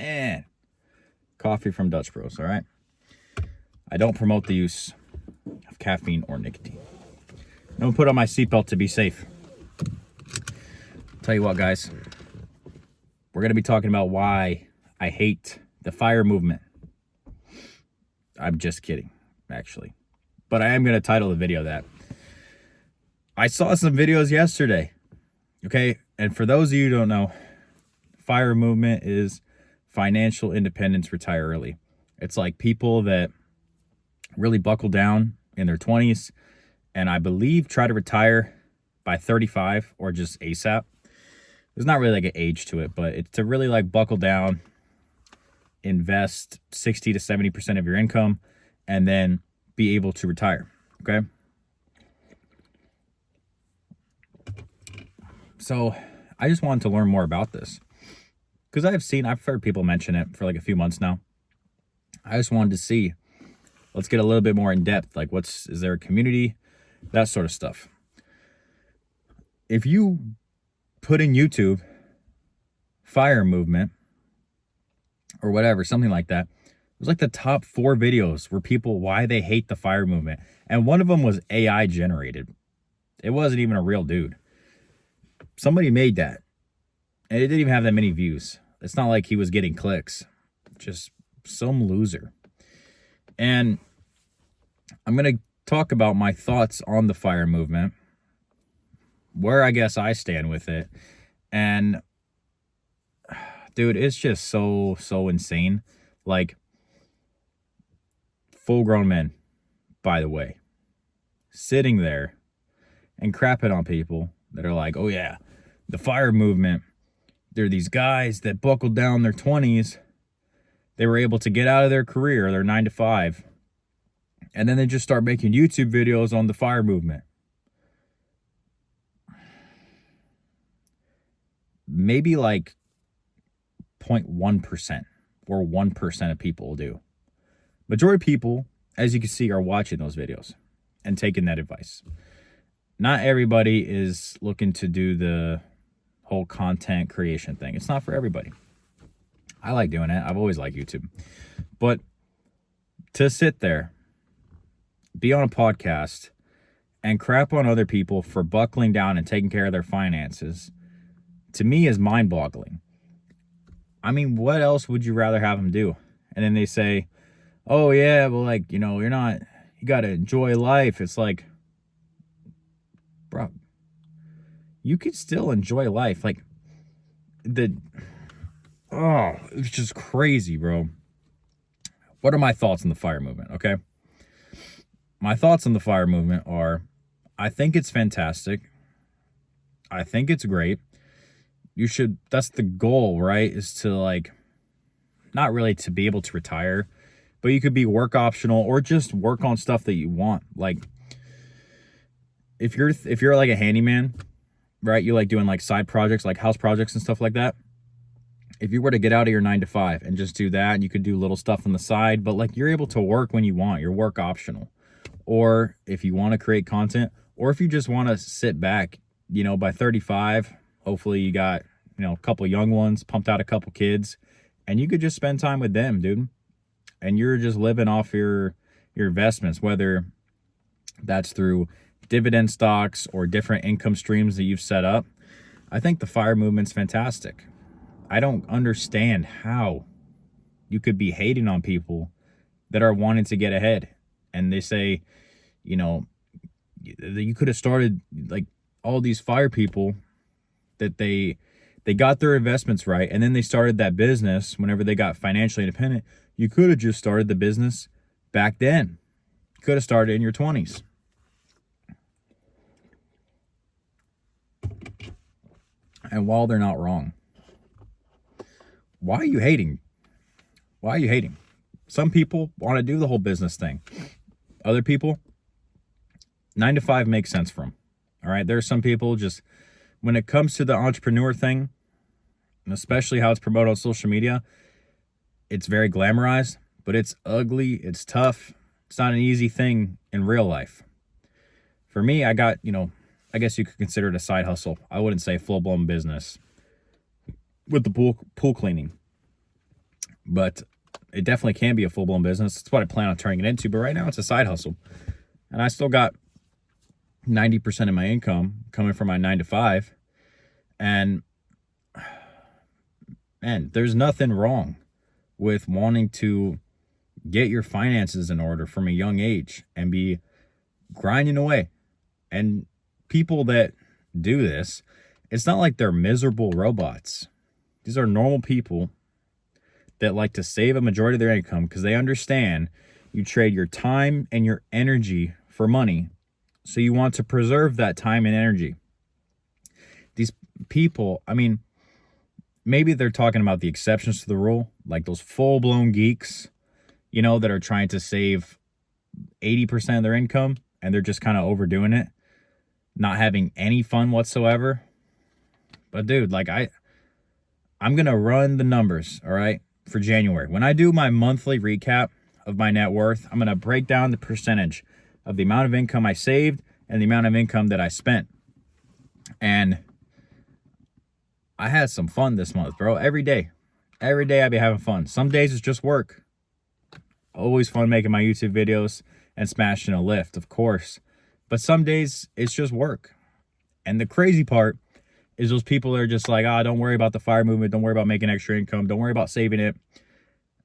and coffee from Dutch Bros, all right? I don't promote the use of caffeine or nicotine. Don't put on my seatbelt to be safe. Tell you what, guys, we're going to be talking about why I hate the FIRE movement. I'm just kidding, actually. But I am going to title the video that. I saw some videos yesterday, okay? And for those of you who don't know, FIRE movement is financial independence, retire early. It's like people that really buckle down in their 20s and I believe try to retire by 35 or just ASAP. There's not really like an age to it, but it's to really like buckle down, invest 60 to 70% of your income, and then be able to retire, okay? So I just wanted to learn more about this because I've heard people mention it for like a few months now. I just wanted to see, let's get a little bit more in depth. Like is there a community? That sort of stuff. If you put in YouTube, FIRE movement, or whatever, something like that, it was like the top 4 videos were people, why they hate the FIRE movement. And one of them was AI generated. It wasn't even a real dude. Somebody made that. And it didn't even have that many views. It's not like he was getting clicks. Just some loser. And I'm going to talk about my thoughts on the FIRE movement, where I guess I stand with it. And dude, it's just so insane. Like, full grown men, by the way, sitting there and crapping on people that are like, oh yeah, the FIRE movement, they're these guys that buckled down their 20s. They were able to get out of their career, their 9 to 5, and then they just start making YouTube videos on the FIRE movement. Maybe like 0.1% or 1% of people will do. Majority of people, as you can see, are watching those videos and taking that advice. Not everybody is looking to do the whole content creation thing. It's not for everybody. I like doing it. I've always liked YouTube. But to sit there, be on a podcast, and crap on other people for buckling down and taking care of their finances, to me is mind-boggling. I mean, what else would you rather have them do? And then they say, oh yeah, well, like, you got to enjoy life. It's like, bro, you could still enjoy life. Like, it's just crazy, bro. What are my thoughts on the FIRE movement, okay? My thoughts on the FIRE movement are, I think it's fantastic. I think it's great. That's the goal, right? Is to like, not really to be able to retire, but you could be work optional or just work on stuff that you want. Like, if you're like a handyman, right? You like doing like side projects, like house projects and stuff like that. If you were to get out of your 9 to 5 and just do that, and you could do little stuff on the side, but like you're able to work when you want, you're work optional. Or if you want to create content, or if you just want to sit back, by 35, hopefully you got, a couple young ones, pumped out a couple kids, and you could just spend time with them, dude. And you're just living off your investments, whether that's through dividend stocks or different income streams that you've set up. I think the FIRE movement's fantastic. I don't understand how you could be hating on people that are wanting to get ahead. And they say, you could have started like all these FIRE people that they got their investments right, and then they started that business whenever they got financially independent. You could have just started the business back then. You could have started in your 20s. And while they're not wrong, why are you hating? Why are you hating? Some people want to do the whole business thing. Other people, 9 to 5 makes sense for them. All right. There are some people just, when it comes to the entrepreneur thing, and especially how it's promoted on social media, it's very glamorized, but it's ugly. It's tough. It's not an easy thing in real life. For me, I got, I guess you could consider it a side hustle. I wouldn't say full-blown business with the pool cleaning. but it definitely can be a full-blown business. That's what I plan on turning it into. But right now it's a side hustle. And I still got 90% of my income coming from my 9 to 5. And man, there's nothing wrong with wanting to get your finances in order from a young age and be grinding away. And people that do this, it's not like they're miserable robots. These are normal people that like to save a majority of their income because they understand you trade your time and your energy for money. So you want to preserve that time and energy. These people, I mean, maybe they're talking about the exceptions to the rule, like those full-blown geeks, you know, that are trying to save 80% of their income and they're just kind of overdoing it, not having any fun whatsoever. But dude, like I'm going to run the numbers, all right, for January. When I do my monthly recap of my net worth, I'm going to break down the percentage of the amount of income I saved and the amount of income that I spent. And I had some fun this month, bro. Every day I be having fun. Some days it's just work. Always fun making my YouTube videos and smashing a lift, of course. But some days it's just work. And the crazy part is those people that are just like, don't worry about the FIRE movement. Don't worry about making extra income. Don't worry about saving it.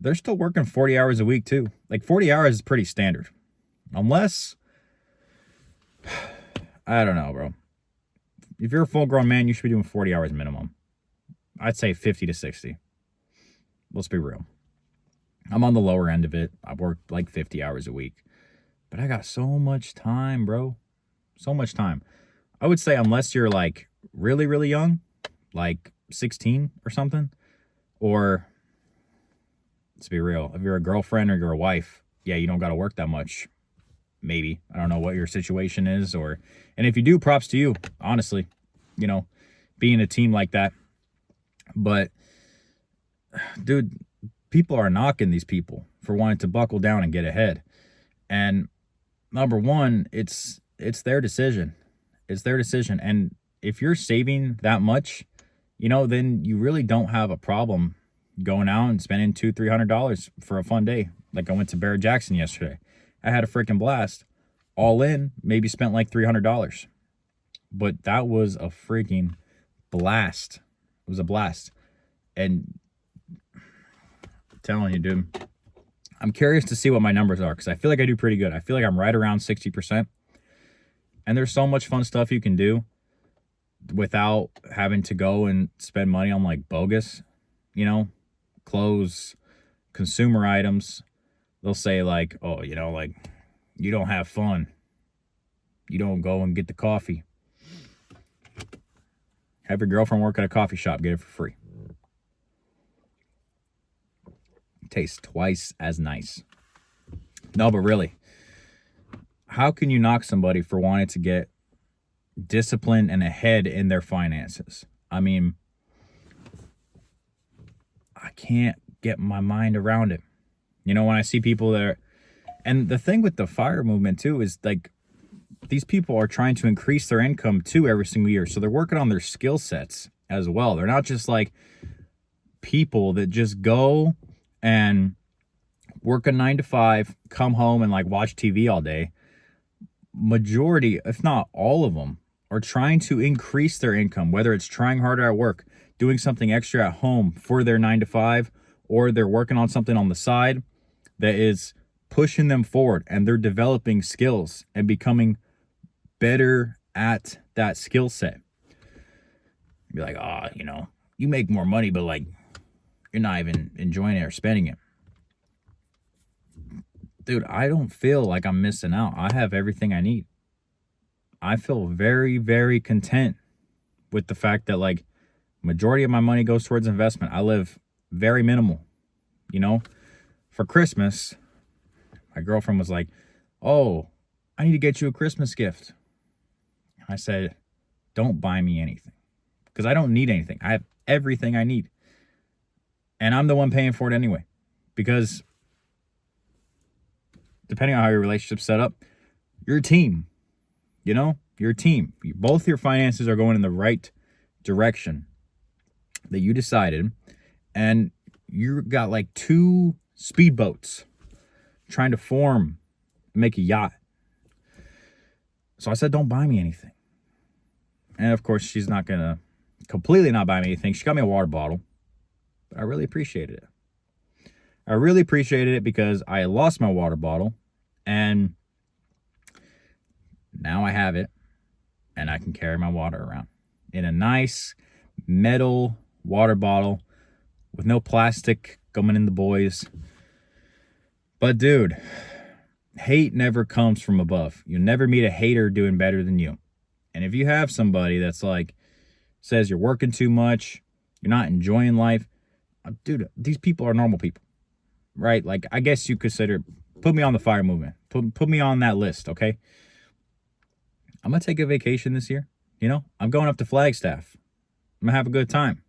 They're still working 40 hours a week too. Like 40 hours is pretty standard. Unless, I don't know, bro. If you're a full-grown man, you should be doing 40 hours minimum. I'd say 50 to 60. Let's be real. I'm on the lower end of it. I work like 50 hours a week. But I got so much time, bro. So much time. I would say unless you're like really, really young, like 16 or something, or let's be real, if you're a girlfriend or you're a wife, yeah, you don't got to work that much. Maybe. I don't know what your situation is, and if you do, props to you, honestly, you know, being a team like that. But dude, people are knocking these people for wanting to buckle down and get ahead. And number one, it's their decision. It's their decision. And if you're saving that much, you know, then you really don't have a problem going out and spending $200-300 for a fun day. Like I went to Barrett Jackson yesterday. I had a freaking blast. All in, maybe spent like $300. But that was a freaking blast. It was a blast. And I'm telling you, dude, I'm curious to see what my numbers are because I feel like I do pretty good. I feel like I'm right around 60%. And there's so much fun stuff you can do without having to go and spend money on like bogus, you know, clothes, consumer items. They'll say like, oh, you know, like you don't have fun. You don't go and get the coffee. Have your girlfriend work at a coffee shop, get it for free. It tastes twice as nice. No, but really, how can you knock somebody for wanting to get disciplined and ahead in their finances? I mean, I can't get my mind around it. You know, when I see people that are, and the thing with the FIRE movement too is like these people are trying to increase their income too every single year. So they're working on their skill sets as well. They're not just like people that just go and work a 9 to 5, come home and like watch TV all day. Majority, if not all of them, are trying to increase their income, whether it's trying harder at work, doing something extra at home for their 9 to 5, or they're working on something on the side that is pushing them forward and they're developing skills and becoming better at that skill set. Be like, you know, you make more money, but like you're not even enjoying it or spending it. Dude, I don't feel like I'm missing out. I have everything I need. I feel very, very content with the fact that like majority of my money goes towards investment. I live very minimal, you know. For Christmas, my girlfriend was like, oh, I need to get you a Christmas gift. I said, don't buy me anything because I don't need anything. I have everything I need. And I'm the one paying for it anyway, because depending on how your relationship's set up, you're a team, you know, you're a team. Both your finances are going in the right direction that you decided. And You got like 2 speedboats trying to form, make a yacht. So I said, don't buy me anything. And of course, she's not going to completely not buy me anything. She got me a water bottle, but I really appreciated it. I really appreciated it because I lost my water bottle, and now I have it, and I can carry my water around in a nice metal water bottle with no plastic going in the boys. But dude, hate never comes from above. You never meet a hater doing better than you. And if you have somebody that's like, says you're working too much, you're not enjoying life, dude, these people are normal people, right? Like, I guess you consider, put me on the FIRE movement. Put me on that list, okay? I'm going to take a vacation this year. You know, I'm going up to Flagstaff. I'm going to have a good time.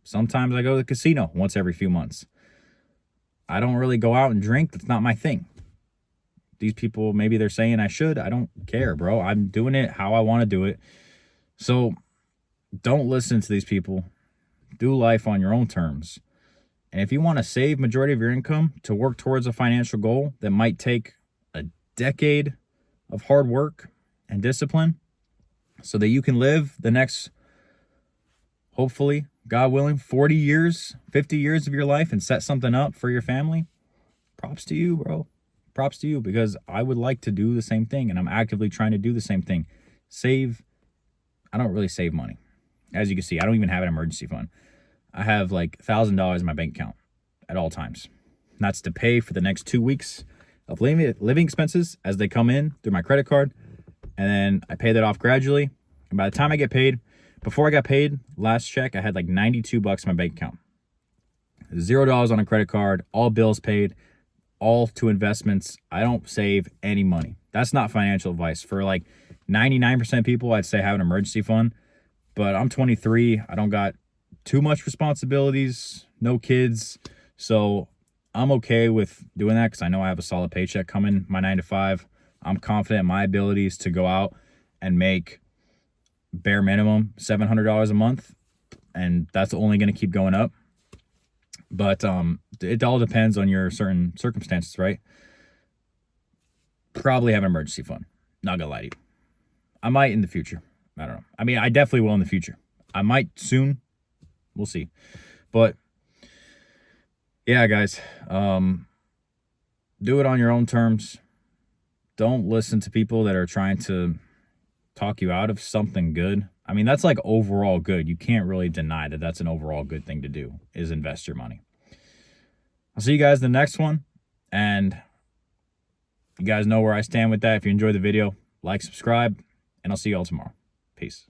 Sometimes I go to the casino once every few months. I don't really go out and drink. That's not my thing. These people, maybe they're saying I should. I don't care, bro. I'm doing it how I want to do it. So don't listen to these people. Do life on your own terms. And if you want to save majority of your income to work towards a financial goal that might take a decade of hard work and discipline so that you can live the next, hopefully, God willing, 40 years, 50 years of your life and set something up for your family, props to you, bro. Props to you, because I would like to do the same thing, and I'm actively trying to do the same thing. Save. I don't really save money. As you can see, I don't even have an emergency fund. I have like $1,000 in my bank account at all times. And that's to pay for the next 2 weeks of living expenses as they come in through my credit card. And then I pay that off gradually. And by the time I get paid, before I got paid, last check, I had like $92 in my bank account. $0 on a credit card, all bills paid, all to investments. I don't save any money. That's not financial advice. For like 99% of people, I'd say have an emergency fund. But I'm 23. I don't got too much responsibilities, no kids. So I'm okay with doing that because I know I have a solid paycheck coming, my 9 to 5. I'm confident in my abilities to go out and make bare minimum $700 a month. And that's only going to keep going up. But it all depends on your certain circumstances, right? Probably have an emergency fund. Not gonna lie to you. I might in the future. I don't know. I mean, I definitely will in the future. I might soon. We'll see. But yeah, guys, do it on your own terms. Don't listen to people that are trying to talk you out of something good. I mean, that's like overall good. You can't really deny that that's an overall good thing to do, is invest your money. I'll see you guys in the next one. And you guys know where I stand with that. If you enjoyed the video, like, subscribe, and I'll see you all tomorrow. Peace.